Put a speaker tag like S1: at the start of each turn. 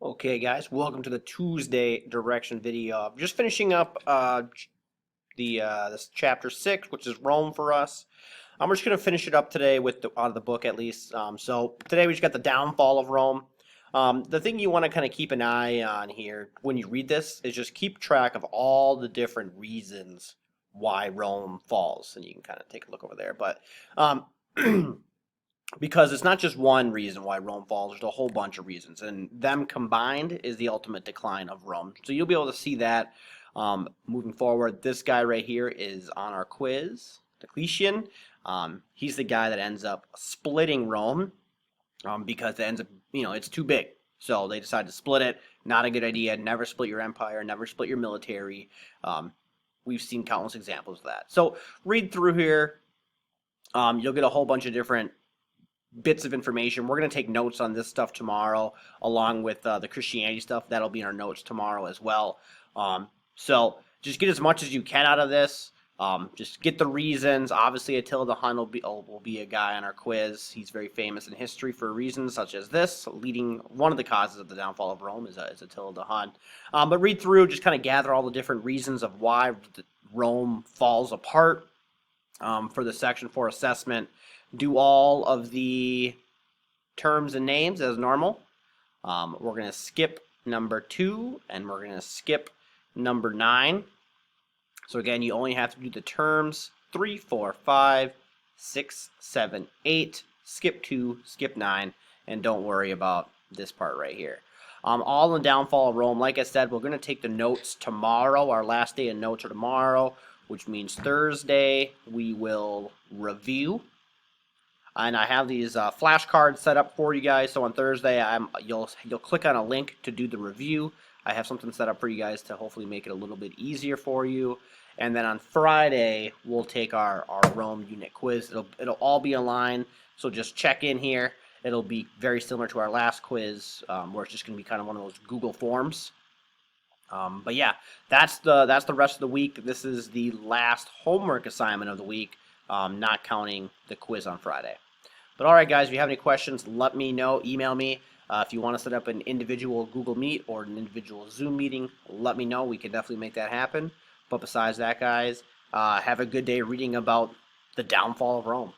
S1: Okay, guys, welcome to the Tuesday direction video. I'm just finishing up this chapter 6, which is Rome for us. I'm just gonna finish it up today with out of the book at least. So today we just got the downfall of Rome. The thing you want to kind of keep an eye on here when you read this is just keep track of all the different reasons why Rome falls, and you can kind of take a look over there. But um, because it's not just one reason why Rome falls, there's a whole bunch of reasons, and them combined is the ultimate decline of Rome. So you'll be able to see that moving forward. This guy right here is on our quiz, Diocletian. He's the guy that ends up splitting Rome because it ends up, it's too big. So they decide to split it. Not a good idea. Never split your empire. Never split your military. We've seen countless examples of that. So read through here. You'll get a whole bunch of different bits of information. We're going to take notes on this stuff tomorrow, along with the Christianity stuff. That'll be in our notes tomorrow as well. So just get as much as you can out of this. Just get the reasons. Obviously, Attila the Hun will be a guy on our quiz. He's very famous in history for reasons such as this. One of the causes of the downfall of Rome is Attila the Hun. But read through, just kind of gather all the different reasons of why Rome falls apart for the Section 4 assessment. Do all of the terms and names as normal. We're going to skip number 2, and we're going to skip number 9. So again, you only have to do the terms 3, 4, 5, 6, 7, 8, skip 2, skip 9, and don't worry about this part right here. All in the downfall of Rome. Like I said, we're going to take the notes tomorrow. Our last day of notes are tomorrow, which means Thursday we will review. And I have these flashcards set up for you guys. So on Thursday, you'll click on a link to do the review. I have something set up for you guys to hopefully make it a little bit easier for you. And then on Friday, we'll take our Rome unit quiz. It'll all be online. So just check in here. It'll be very similar to our last quiz, where it's just going to be kind of one of those Google Forms. But yeah, that's the rest of the week. This is the last homework assignment of the week, not counting the quiz on Friday. But all right, guys, if you have any questions, let me know. Email me. If you want to set up an individual Google Meet or an individual Zoom meeting, let me know. We can definitely make that happen. But besides that, guys, have a good day reading about the downfall of Rome.